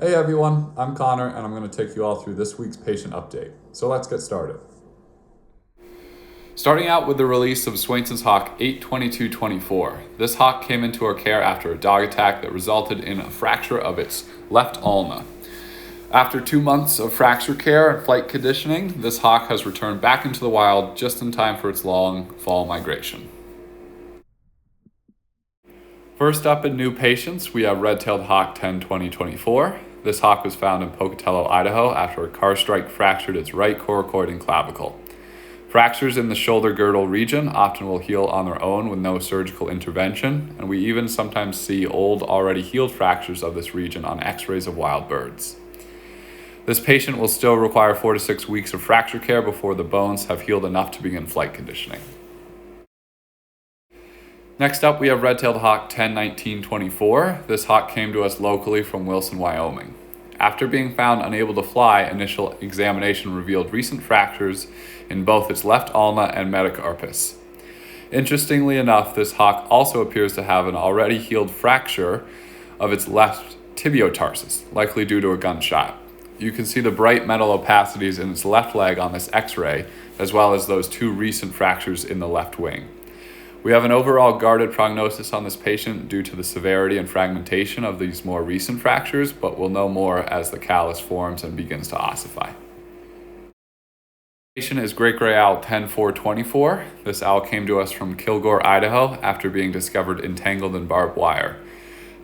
Hey everyone, I'm Connor and I'm going to take you all through this week's patient update. So let's get started. Starting out with the release of Swainson's Hawk 82224. This hawk came into our care after a dog attack that resulted in a fracture of its left ulna. After 2 months of fracture care and flight conditioning, this hawk has returned back into the wild just in time for its long fall migration. First up in new patients, we have red-tailed hawk 10-2024. This hawk was found in Pocatello, Idaho after a car strike fractured its right coracoid and clavicle. Fractures in the shoulder girdle region often will heal on their own with no surgical intervention, and we even sometimes see old, already healed fractures of this region on x-rays of wild birds. This patient will still require 4 to 6 weeks of fracture care before the bones have healed enough to begin flight conditioning. Next up, we have red-tailed hawk 10-1924. This hawk came to us locally from Wilson, Wyoming. After being found unable to fly, initial examination revealed recent fractures in both its left ulna and metacarpus. Interestingly enough, this hawk also appears to have an already healed fracture of its left tibiotarsus, likely due to a gunshot. You can see the bright metal opacities in its left leg on this x-ray, as well as those 2 recent fractures in the left wing. We have an overall guarded prognosis on this patient due to the severity and fragmentation of these more recent fractures, but we'll know more as the callus forms and begins to ossify. The patient is great gray owl 10-424. This owl came to us from Kilgore, Idaho after being discovered entangled in barbed wire.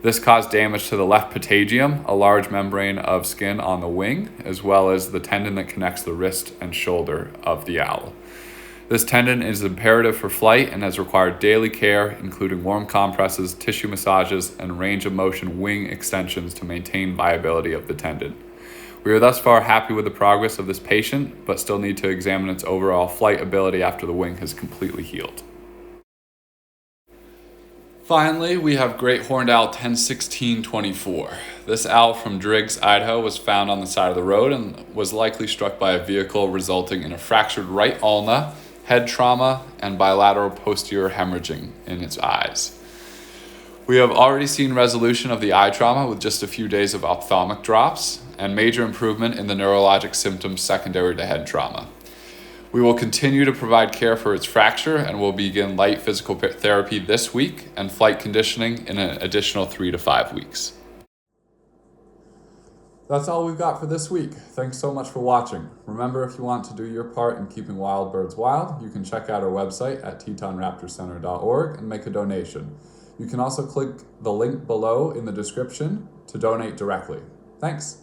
This caused damage to the left patagium, a large membrane of skin on the wing, as well as the tendon that connects the wrist and shoulder of the owl. This tendon is imperative for flight and has required daily care, including warm compresses, tissue massages, and range of motion wing extensions to maintain viability of the tendon. We are thus far happy with the progress of this patient, but still need to examine its overall flight ability after the wing has completely healed. Finally, we have great horned owl 10-1624. This owl from Driggs, Idaho was found on the side of the road and was likely struck by a vehicle, resulting in a fractured right ulna, head trauma, and bilateral posterior hemorrhaging in its eyes. We have already seen resolution of the eye trauma with just a few days of ophthalmic drops and major improvement in the neurologic symptoms secondary to head trauma. We will continue to provide care for its fracture and will begin light physical therapy this week and flight conditioning in an additional 3 to 5 weeks. That's all we've got for this week. Thanks so much for watching. Remember, if you want to do your part in keeping wild birds wild, you can check out our website at tetonraptorcenter.org and make a donation. You can also click the link below in the description to donate directly. Thanks.